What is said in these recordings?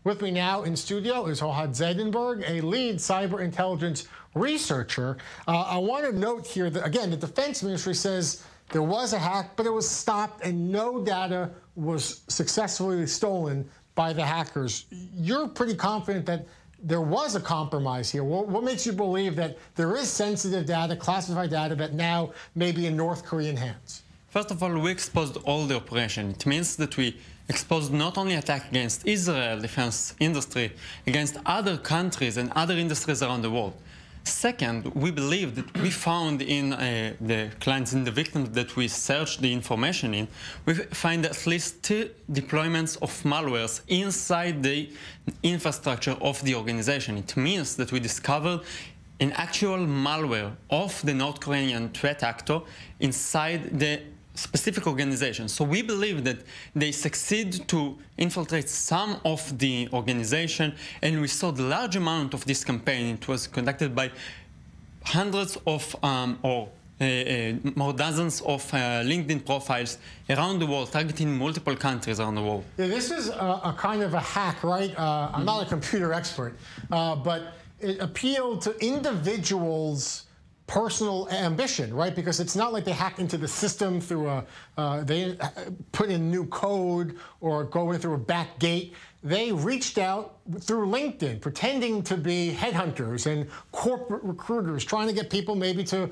With me now in studio is Oehad Zייdnberg, a lead cyber intelligence researcher. I want to note here that, again, the Defense Ministry says there was a hack, but it was stopped and no data was successfully stolen by the hackers. You're pretty confident that there was a compromise here. What makes you believe that there is sensitive data, classified data, that now may be in North Korean hands? First of all, we exposed all the operation. It means that we exposed not only attack against Israel defense industry, against other countries and other industries around the world. Second, we believe that we found in the clients, in the victims that we searched the information in, we find at least 2 deployments of malwares inside the infrastructure of the organization. It means that we discovered an actual malware of the North Korean threat actor inside the specific organization. So we believe that they succeed to infiltrate some of the organization, and we saw the large amount of this campaign. It was conducted by hundreds of more dozens of LinkedIn profiles around the world, targeting multiple countries around the world. Yeah, this is a kind of a hack, right? I'm not a computer expert, but it appealed to individuals' personal ambition, right? Because it's not like they hack into the system through they put in new code or go in through a back gate. They reached out through LinkedIn, pretending to be headhunters and corporate recruiters, trying to get people maybe to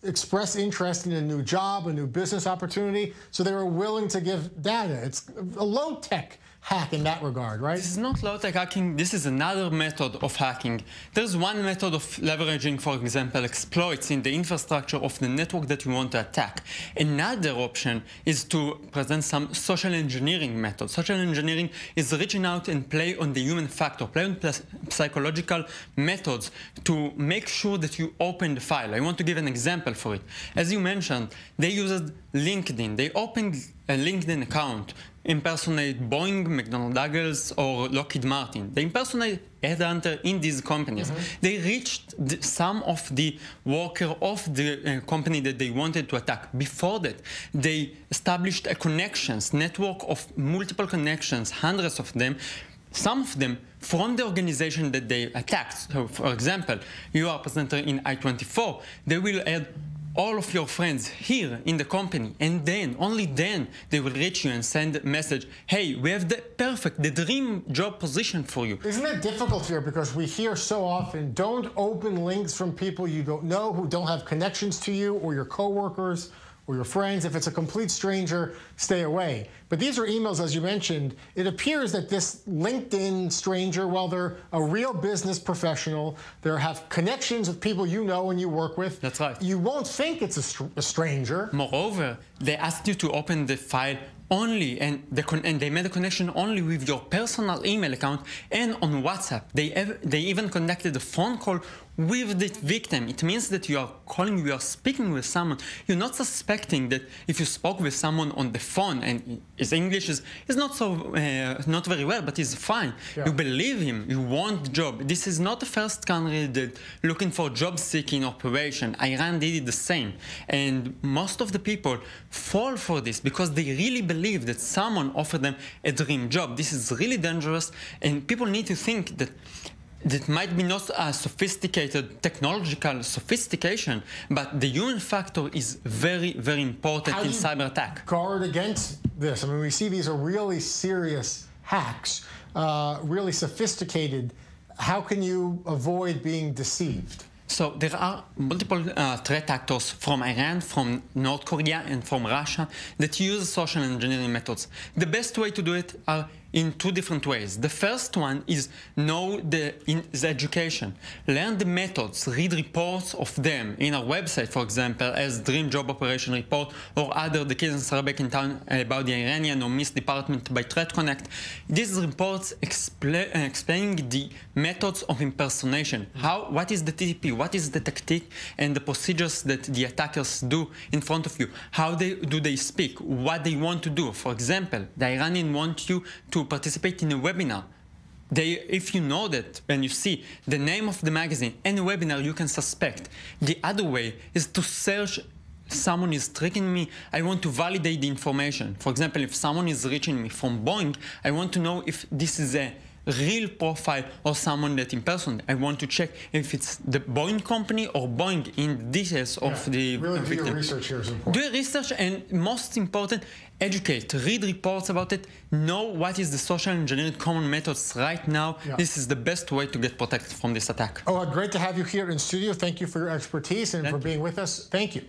express interest in a new job, a new business opportunity, so they were willing to give data. It's a low-tech hack in that regard, right? This is not low-tech hacking. This is another method of hacking. There's one method of leveraging, for example, exploits in the infrastructure of the network that you want to attack. Another option is to present some social engineering method. Social engineering is reaching out and play on the human factor, play on psychological methods to make sure that you open the file. I want to give an example for it. As you mentioned, they used LinkedIn. They opened a LinkedIn account, impersonate Boeing, McDonnell Douglas, or Lockheed Martin. They impersonate headhunter in these companies. They reached some of the workers of the company that they wanted to attack. Before that, they established a connections, network of multiple connections, hundreds of them, some of them from the organization that they attacked. So, for example, you are a presenter in I24, they will add all of your friends here in the company, and then, only then, they will reach you and send a message, hey, we have the dream job position for you. Isn't that difficult here? Because we hear so often, don't open links from people you don't know, who don't have connections to you, or your coworkers, or your friends. If it's a complete stranger, stay away. But these are emails, as you mentioned. It appears that this LinkedIn stranger, well, they're a real business professional. They have connections with people you know and you work with. That's right. You won't think it's a stranger. Moreover, they asked you to open the file only, and they made a connection only with your personal email account and on WhatsApp. They even conducted a phone call with the victim. It means that you are calling, you are speaking with someone. You're not suspecting that if you spoke with someone on the phone and his English is not very well, but he's fine. Yeah. You believe him. You want the job. This is not the first country that looking for job-seeking operation. Iran did it the same, and most of the people fall for this because they really believe that someone offered them a dream job. This is really dangerous, and people need to think that might be not a sophisticated technological sophistication, but the human factor is very, very important in cyber attack. Guard against this. I mean, we see these are really serious hacks, really sophisticated. How can you avoid being deceived? So there are multiple threat actors from Iran, from North Korea, and from Russia that use social engineering methods. The best way to do it are in 2 different ways. The first one is know the education. Learn the methods, read reports of them in our website, for example, as Dream Job Operation Report or other, the cases are back in town about the Iranian or missed department by Threat Connect. These reports explaining the methods of impersonation. What is the TTP, what is the tactic and the procedures that the attackers do in front of you? How do they speak? What they want to do? For example, the Iranian want you to participate in a webinar. If you know that and you see the name of the magazine and a webinar, you can suspect. The other way is to search. Someone is tricking me, I want to validate the information. For example, if someone is reaching me from Boeing, I want to know if this is a real profile or someone that in person. I want to check if it's the Boeing company or Boeing in details of the really victim. do your research here is important. Do your research, and most important, educate. Read reports about it. Know what is the social engineering common methods right now. Yeah. This is the best way to get protected from this attack. Oh, great to have you here in studio. Thank you for your expertise and for being with us. Thank you.